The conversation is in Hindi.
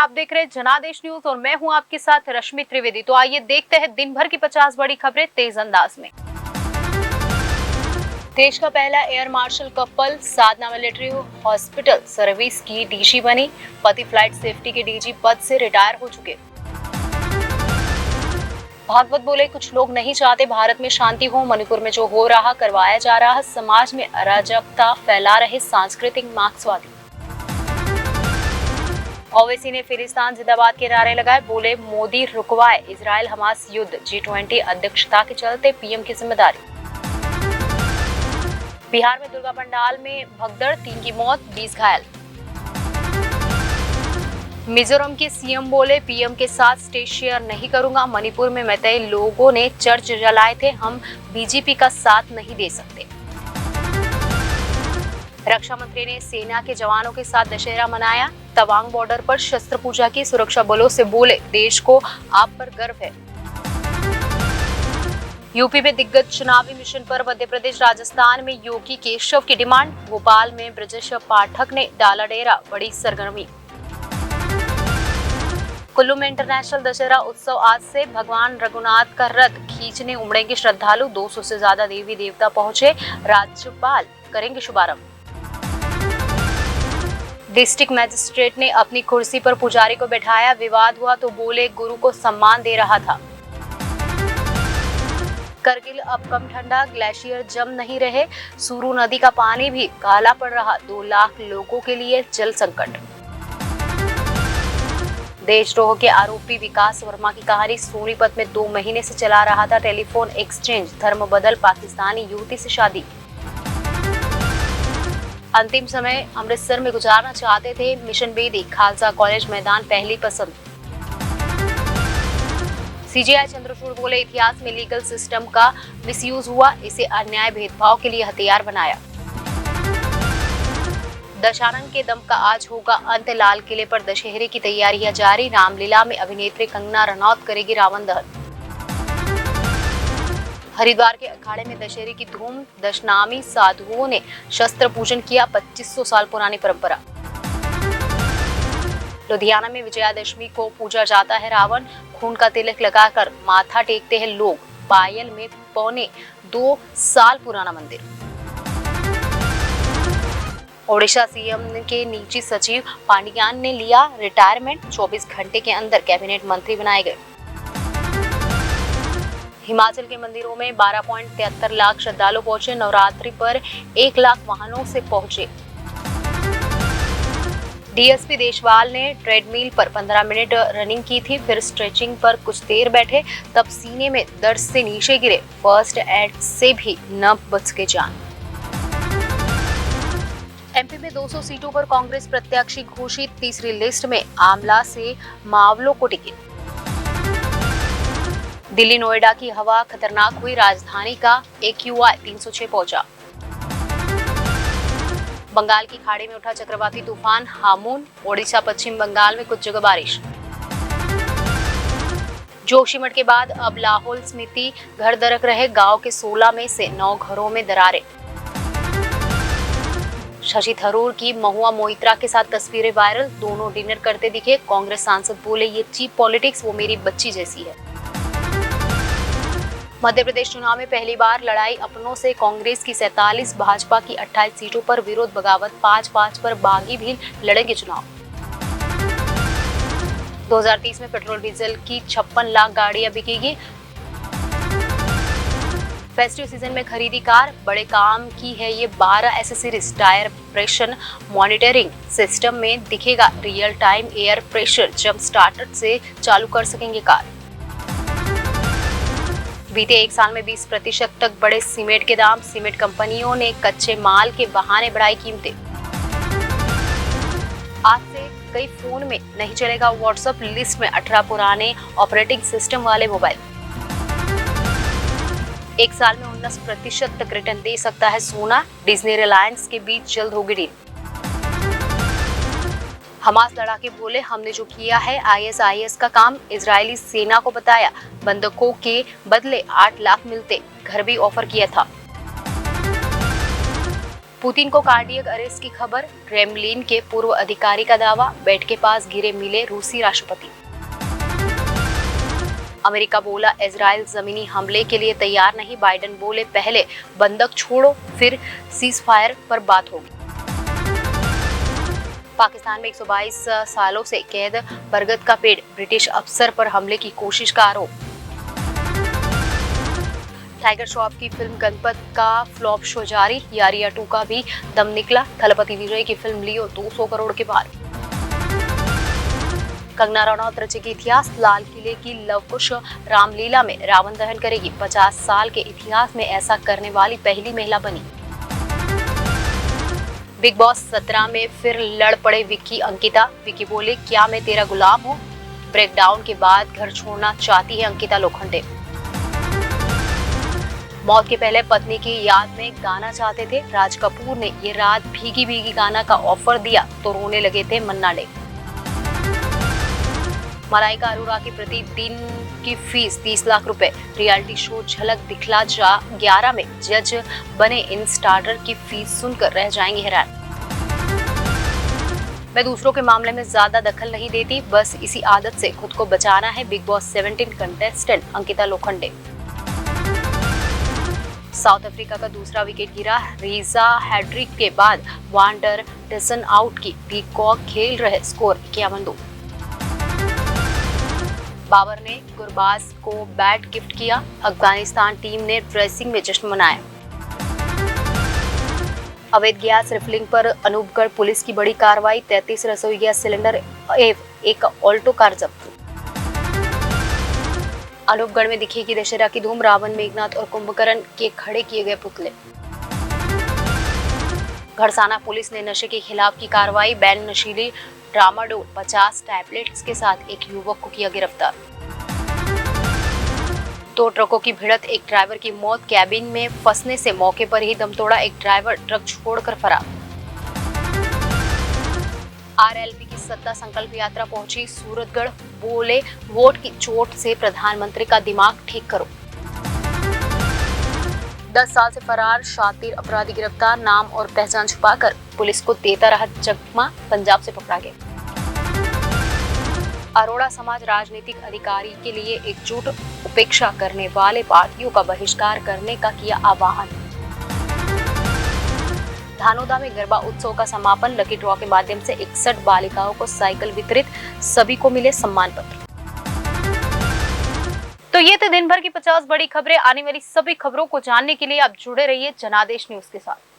आप देख रहे हैं जनादेश न्यूज और मैं हूं आपके साथ रश्मि त्रिवेदी। तो आइए देखते हैं दिन भर की 50 बड़ी खबरें तेज अंदाज में। देश का पहला एयर मार्शल कपल साधना मिलिट्री हॉस्पिटल सर्विस की डीजी बनी। पति फ्लाइट सेफ्टी के डीजी पद से रिटायर हो चुके। भागवत बोले, कुछ लोग नहीं चाहते भारत में शांति हो। मणिपुर में जो हो रहा करवाया जा रहा, समाज में अराजकता फैला रहे सांस्कृतिक मार्क्सवादी। ओवैसी ने फिलिस्तीन जिंदाबाद के नारे लगाए। बोले, मोदी रुकवाए इजराइल हमास युद्ध। G20 अध्यक्षता के चलते पीएम की जिम्मेदारी। बिहार में दुर्गा पंडाल में भगदड़, 3 की मौत, 20 घायल। मिजोरम के सीएम बोले, पीएम के साथ स्टेज शेयर नहीं करूंगा। मणिपुर में मैतेई लोगों ने चर्च जलाए थे, हम बीजेपी का साथ नहीं दे सकते। रक्षा मंत्री ने सेना के जवानों के साथ दशहरा मनाया। तवांग बॉर्डर पर शस्त्र पूजा की। सुरक्षा बलों से बोले, देश को आप पर गर्व है। यूपी में दिग्गज चुनावी मिशन पर मध्य प्रदेश राजस्थान में योगी केशव की डिमांड। भोपाल में ब्रजेश पाठक ने डाला डेरा, बड़ी सरगर्मी। कुल्लू में इंटरनेशनल दशहरा उत्सव आज से। भगवान रघुनाथ का रथ खींचने उमड़ेंगे श्रद्धालु। 200 से ज्यादा देवी देवता पहुंचे। राज्यपाल करेंगे शुभारंभ। डिस्ट्रिक्ट मैजिस्ट्रेट ने अपनी कुर्सी पर पुजारी को बैठाया। विवाद हुआ तो बोले, गुरु को सम्मान दे रहा था। करगिल अब कम ठंडा, ग्लेशियर जम नहीं रहे। सूरू नदी का पानी भी काला पड़ रहा। 2 लाख लोगों के लिए जल संकट। देशद्रोह के आरोपी विकास वर्मा की कहानी। सोनीपत में 2 महीने से चला रहा था टेलीफोन एक्सचेंज। धर्म बदल, पाकिस्तानी युवती से शादी। अंतिम समय अमृतसर में गुजारना चाहते थे मिशन बेदी। खालसा कॉलेज मैदान पहली पसंद। सीजेआई चंद्रचूड़ बोले, इतिहास में लीगल सिस्टम का मिसयूज हुआ, इसे अन्याय भेदभाव के लिए हथियार बनाया। दशानन के दम का आज होगा अंत। लाल किले पर दशहरे की तैयारियां जारी। रामलीला में अभिनेत्री कंगना रनौत करेगी रावण दहन। हरिद्वार के अखाड़े में दशहरे की धूम। दशनामी साधुओं ने शस्त्र पूजन किया। 2500 साल पुरानी परंपरा। लुधियाना में विजयादशमी को पूजा जाता है रावण। खून का तिलक लगाकर माथा टेकते हैं लोग। पायल में 2.25 साल पुराना मंदिर। ओडिशा सीएम के निजी सचिव पांडियान ने लिया रिटायरमेंट। 24 घंटे के अंदर कैबिनेट मंत्री बनाए गए। हिमाचल के मंदिरों में 12.73 लाख श्रद्धालु पहुंचे। नवरात्रि पर 1 लाख वाहनों से पहुंचे। डीएसपी देशवाल ने ट्रेडमिल पर 15 मिनट रनिंग की थी, फिर स्ट्रेचिंग पर कुछ देर बैठे, तब सीने में दर्द से नीचे गिरे। फर्स्ट एड से भी न बच के जान। एमपी में 200 सीटों पर कांग्रेस प्रत्याशी घोषित। तीसरी लिस्ट में आमला से मावलो को टिकट। दिल्ली नोएडा की हवा खतरनाक हुई। राजधानी का AQI 306 पहुंचा। बंगाल की खाड़ी में उठा चक्रवाती तूफान हामून। ओडिशा पश्चिम बंगाल में कुछ जगह बारिश। जोशीमठ के बाद अब लाहौल स्पीति घर दरक रहे। गांव के 16 में से 9 घरों में दरारें। शशि थरूर की महुआ मोइत्रा के साथ तस्वीरें वायरल। दोनों डिनर करते दिखे। कांग्रेस सांसद बोले, ये चीप पॉलिटिक्स, वो मेरी बच्ची जैसी है। मध्य प्रदेश चुनाव में पहली बार लड़ाई अपनों से। कांग्रेस की 47, भाजपा की 28 सीटों पर विरोध बगावत। 5-5 पर बागी भी लड़ेंगे चुनाव। 2030 में पेट्रोल डीजल की 56 लाख गाड़ियां बिकेगी। फेस्टिव सीजन में खरीदी कार। बड़े काम की है ये 12 accessories. Tyre pressure monitoring system में दिखेगा रियल टाइम एयर प्रेशर। जब स्टार्टर से चालू कर सकेंगे कार। बीते 1 साल में 20% तक बढ़े सीमेंट के दाम। सीमेंट कंपनियों ने कच्चे माल के बहाने बढ़ाई कीमतें। आज से कई फोन में नहीं चलेगा व्हाट्सएप। लिस्ट में 18 पुराने ऑपरेटिंग सिस्टम वाले मोबाइल। 1 साल में 19% तक रिटर्न दे सकता है सोना। डिज्नी रिलायंस के बीच जल्द होगी डील। हमास लड़ाके बोले, हमने जो किया है ISIS का काम। इजरायली सेना को बताया, बंधकों के बदले 8 लाख मिलते। घर भी ऑफर किया था। पुतिन को कार्डियक अरेस्ट की खबर, क्रेमलिन के पूर्व अधिकारी का दावा, बेड के पास गिरे मिले रूसी राष्ट्रपति। अमेरिका बोला इजराइल जमीनी हमले के लिए तैयार नहीं, बाइडेन बोले पहले बंधक छोड़ो फिर सीजफायर पर बात होगी। पाकिस्तान में 122 सालों से कैद बरगद का पेड़, ब्रिटिश अफसर पर हमले की कोशिश का आरोप। टाइगर श्रॉफ की फिल्म गणपत का फ्लॉप शो जारी, यारिया 2 का भी दम निकला, थलपति विजय की फिल्म लियो 200 करोड़ के पार। कंगना रनौत रचेगी इतिहास, लाल किले की लवकुश रामलीला में रावण दहन करेगी, 50 साल के इतिहास में ऐसा करने वाली पहली महिला बनी। बिग बॉस 17 में फिर लड़ पड़े विक्की अंकिता, विक्की बोले क्या मैं तेरा गुलाम हूँ, ब्रेकडाउन के बाद घर छोड़ना चाहती है अंकिता लोखंडे। मौत के पहले पत्नी की याद में गाना चाहते थे, राज कपूर ने ये रात भीगी भीगी गाना का ऑफर दिया तो रोने लगे थे मन्ना डे। मलाइका अरोड़ा की प्रतिदिन की फीस 30 लाख रुपए, रियलिटी शो झलक दिखला जा 11 में जज बने इन स्टार्टर की फीस सुनकर रह जाएंगे हैरान। मैं दूसरों के मामले में ज्यादा दखल नहीं देती, बस इसी आदत से खुद को बचाना है, big boss 17 contestant Ankita Lokhande. South Africa का दूसरा विकेट गिरा, रीजा हैट्रिक के बाद वांडर डसन आउट की, पीकॉक खेल रहे, स्कोर 51-2। बाबर ने गुरबाज को बैट गिफ्ट किया, अफगानिस्तान टीम ने ड्रेसिंग में जश्न मनाया। अवैध गैस रिफिलिंग पर अनूपगढ़ पुलिस की बड़ी कार्रवाई, 33 रसोई गैस सिलेंडर एक ऑल्टो कार जब्त। अनूपगढ़ में दिखेगी दशहरा की धूम, रावण, मेघनाथ और कुंभकर्ण के खड़े किए गए पुतले। घड़साना पुलिस ने नशे के खिलाफ की कार्रवाई, बैन नशीली ट्रामाडोल 50 टैबलेट्स के साथ एक युवक को किया गिरफ्तार। 2 ट्रकों की भिड़ंत, एक ड्राइवर की मौत, कैबिन में फंसने से मौके पर ही दम तोड़ा, एक ड्राइवर ट्रक छोड़कर फरार। आरएलपी की सत्ता संकल्प यात्रा पहुंची सूरतगढ़, बोले वोट की चोट से प्रधानमंत्री का दिमाग ठीक करो। 10 साल से फरार शातिर अपराधी गिरफ्तार, नाम और पहचान छुपाकर पुलिस को देता रहा चकमा, पंजाब से पकड़ा गया। अरोड़ा समाज राजनीतिक अधिकारी के लिए एकजुट, उपेक्षा करने वाले पार्टियों का बहिष्कार करने का किया आह्वान। धानोदा में गरबा उत्सव का समापन, लकी ड्रॉ के माध्यम से 61 बालिकाओं को साइकिल वितरित, सभी को मिले सम्मान पत्र। तो ये थे दिन भर की 50 बड़ी खबरें। आने वाली सभी खबरों को जानने के लिए आप जुड़े रहिए जनादेश न्यूज के साथ।